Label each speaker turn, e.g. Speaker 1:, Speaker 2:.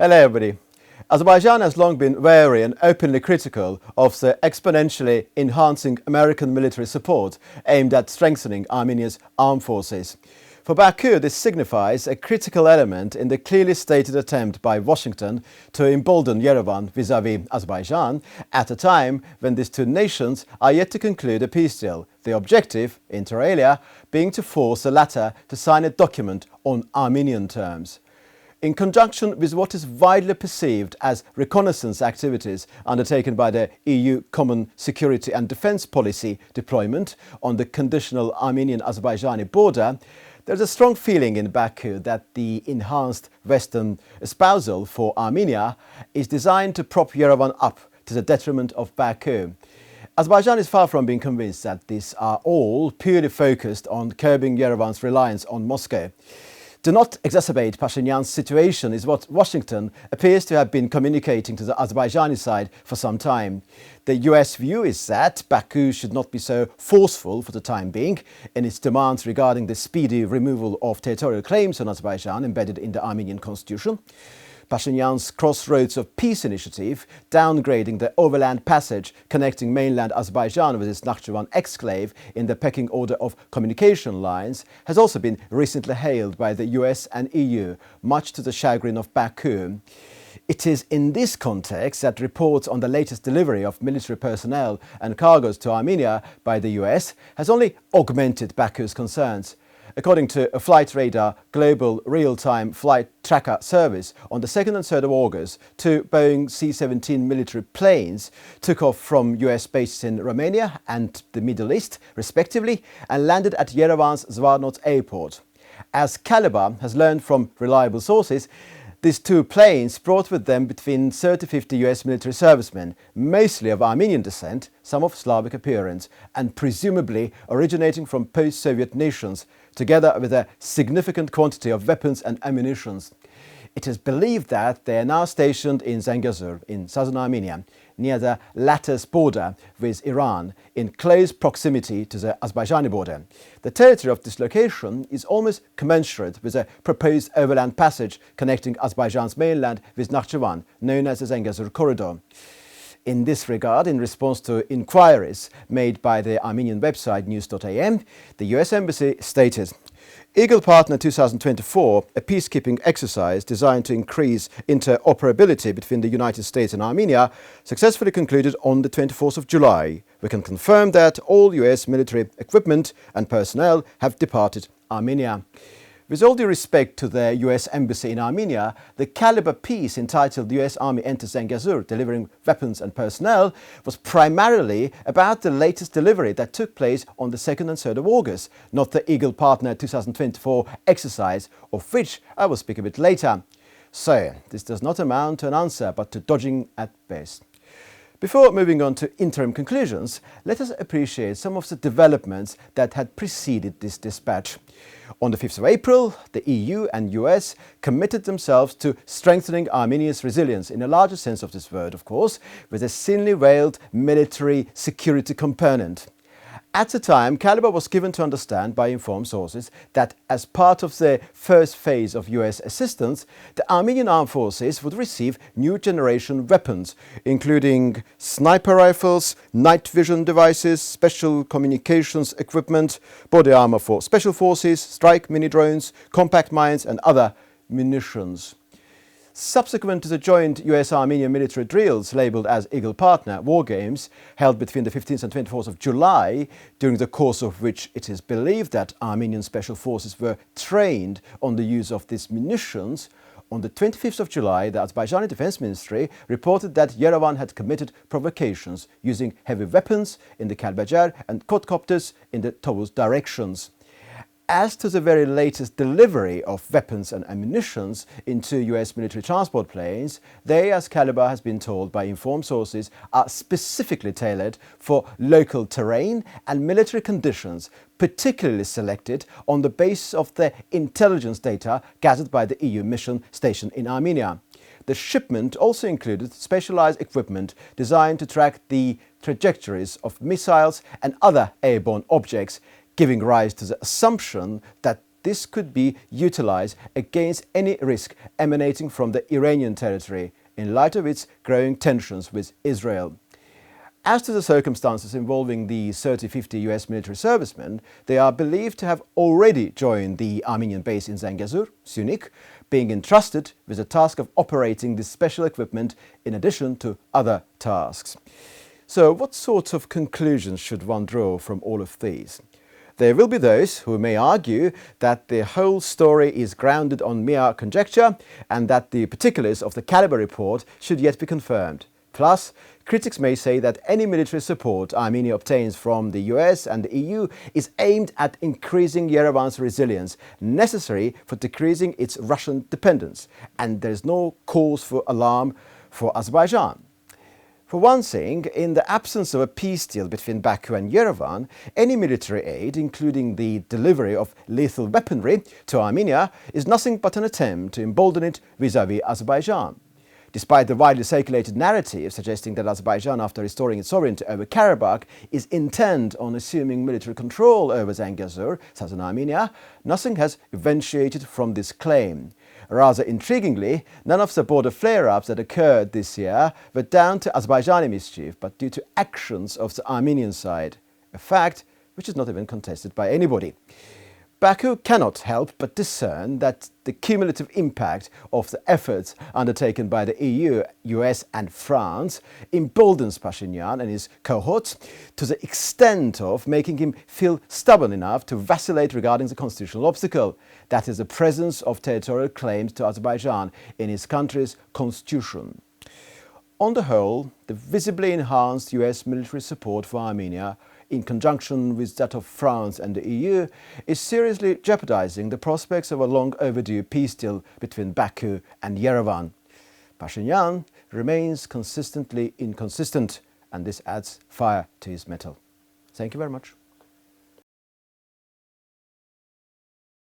Speaker 1: Hello everybody. Azerbaijan has long been wary and openly critical of the exponentially enhancing American military support aimed at strengthening Armenia's armed forces. For Baku, this signifies a critical element in the clearly stated attempt by Washington to embolden Yerevan vis-à-vis Azerbaijan at a time when these two nations are yet to conclude a peace deal, the objective, inter alia, being to force the latter to sign a document on Armenian terms. In conjunction with what is widely perceived as reconnaissance activities undertaken by the EU Common Security and Defence Policy deployment on the conditional Armenian-Azerbaijani border, there is a strong feeling in Baku that the enhanced Western espousal for Armenia is designed to prop Yerevan up to the detriment of Baku. Azerbaijan is far from being convinced that these are all purely focused on curbing Yerevan's reliance on Moscow. To not exacerbate Pashinyan's situation is what Washington appears to have been communicating to the Azerbaijani side for some time. The US view is that Baku should not be so forceful for the time being in its demands regarding the speedy removal of territorial claims on Azerbaijan embedded in the Armenian constitution. Pashinyan's Crossroads of Peace initiative, downgrading the overland passage connecting mainland Azerbaijan with its Nakhchivan exclave in the pecking order of communication lines, has also been recently hailed by the US and EU, much to the chagrin of Baku. It is in this context that reports on the latest delivery of military personnel and cargoes to Armenia by the US has only augmented Baku's concerns. According to a Flight Radar global real-time flight tracker service, on the 2nd and 3rd of August, two Boeing C-17 military planes took off from US bases in Romania and the Middle East, respectively, and landed at Yerevan's Zvartnots airport. As Caliber has learned from reliable sources, these two planes brought with them between 30 to 50 US military servicemen, mostly of Armenian descent, some of Slavic appearance, and presumably originating from post-Soviet nations, together with a significant quantity of weapons and ammunition. It is believed that they are now stationed in Zangazur, in southern Armenia, near the latter's border with Iran, in close proximity to the Azerbaijani border. The territory of this location is almost commensurate with a proposed overland passage connecting Azerbaijan's mainland with Nakhchivan, known as the Zangazur corridor. In this regard, in response to inquiries made by the Armenian website news.am, the US Embassy stated, Eagle Partner 2024, a peacekeeping exercise designed to increase interoperability between the United States and Armenia, successfully concluded on the 24th of July. We can confirm that all US military equipment and personnel have departed Armenia. With all due respect to the US Embassy in Armenia, the Caliber piece entitled The US Army Enters Zangazur, Delivering Weapons and Personnel, was primarily about the latest delivery that took place on the 2nd and 3rd of August, not the Eagle Partner 2024 exercise, of which I will speak a bit later. So, this does not amount to an answer, but to dodging at best. Before moving on to interim conclusions, let us appreciate some of the developments that had preceded this dispatch. On the 5th of April, the EU and US committed themselves to strengthening Armenia's resilience, in a larger sense of this word, of course, with a thinly veiled military security component. At the time, Caliber was given to understand by informed sources that as part of the first phase of US assistance, the Armenian armed forces would receive new generation weapons, including sniper rifles, night vision devices, special communications equipment, body armor for special forces, strike mini-drones, compact mines and other munitions. Subsequent to the joint US-Armenia military drills labelled as Eagle Partner War Games, held between the 15th and 24th of July, during the course of which it is believed that Armenian special forces were trained on the use of these munitions, on the 25th of July, the Azerbaijani Defence Ministry reported that Yerevan had committed provocations using heavy weapons in the caliber.az and quadcopters in the Tovuz directions. As to the very latest delivery of weapons and ammunition in two US military transport planes, they, as Caliber has been told by informed sources, are specifically tailored for local terrain and military conditions, particularly selected on the basis of the intelligence data gathered by the EU mission stationed in Armenia. The shipment also included specialized equipment designed to track the trajectories of missiles and other airborne objects, giving rise to the assumption that this could be utilized against any risk emanating from the Iranian territory in light of its growing tensions with Israel. As to the circumstances involving the 30-50 US military servicemen, they are believed to have already joined the Armenian base in Zangazur, Sunik, being entrusted with the task of operating this special equipment in addition to other tasks. So what sorts of conclusions should one draw from all of these? There will be those who may argue that the whole story is grounded on mere conjecture and that the particulars of the Caliber report should yet be confirmed. Plus, critics may say that any military support Armenia obtains from the US and the EU is aimed at increasing Yerevan's resilience, necessary for decreasing its Russian dependence, and there is no cause for alarm for Azerbaijan. For one thing, in the absence of a peace deal between Baku and Yerevan, any military aid, including the delivery of lethal weaponry to Armenia, is nothing but an attempt to embolden it vis-à-vis Azerbaijan. Despite the widely circulated narrative suggesting that Azerbaijan, after restoring its sovereignty over Karabakh, is intent on assuming military control over Zangazur, southern Armenia, nothing has eventuated from this claim. Rather intriguingly, none of the border flare-ups that occurred this year were down to Azerbaijani mischief, but due to actions of the Armenian side, a fact which is not even contested by anybody. Baku cannot help but discern that the cumulative impact of the efforts undertaken by the EU, US and France emboldens Pashinyan and his cohorts to the extent of making him feel stubborn enough to vacillate regarding the constitutional obstacle, that is the presence of territorial claims to Azerbaijan in his country's constitution. On the whole, the visibly enhanced US military support for Armenia in conjunction with that of France and the EU, is seriously jeopardizing the prospects of a long overdue peace deal between Baku and Yerevan. Pashinyan remains consistently inconsistent, and this adds fire to his metal. Thank you very much.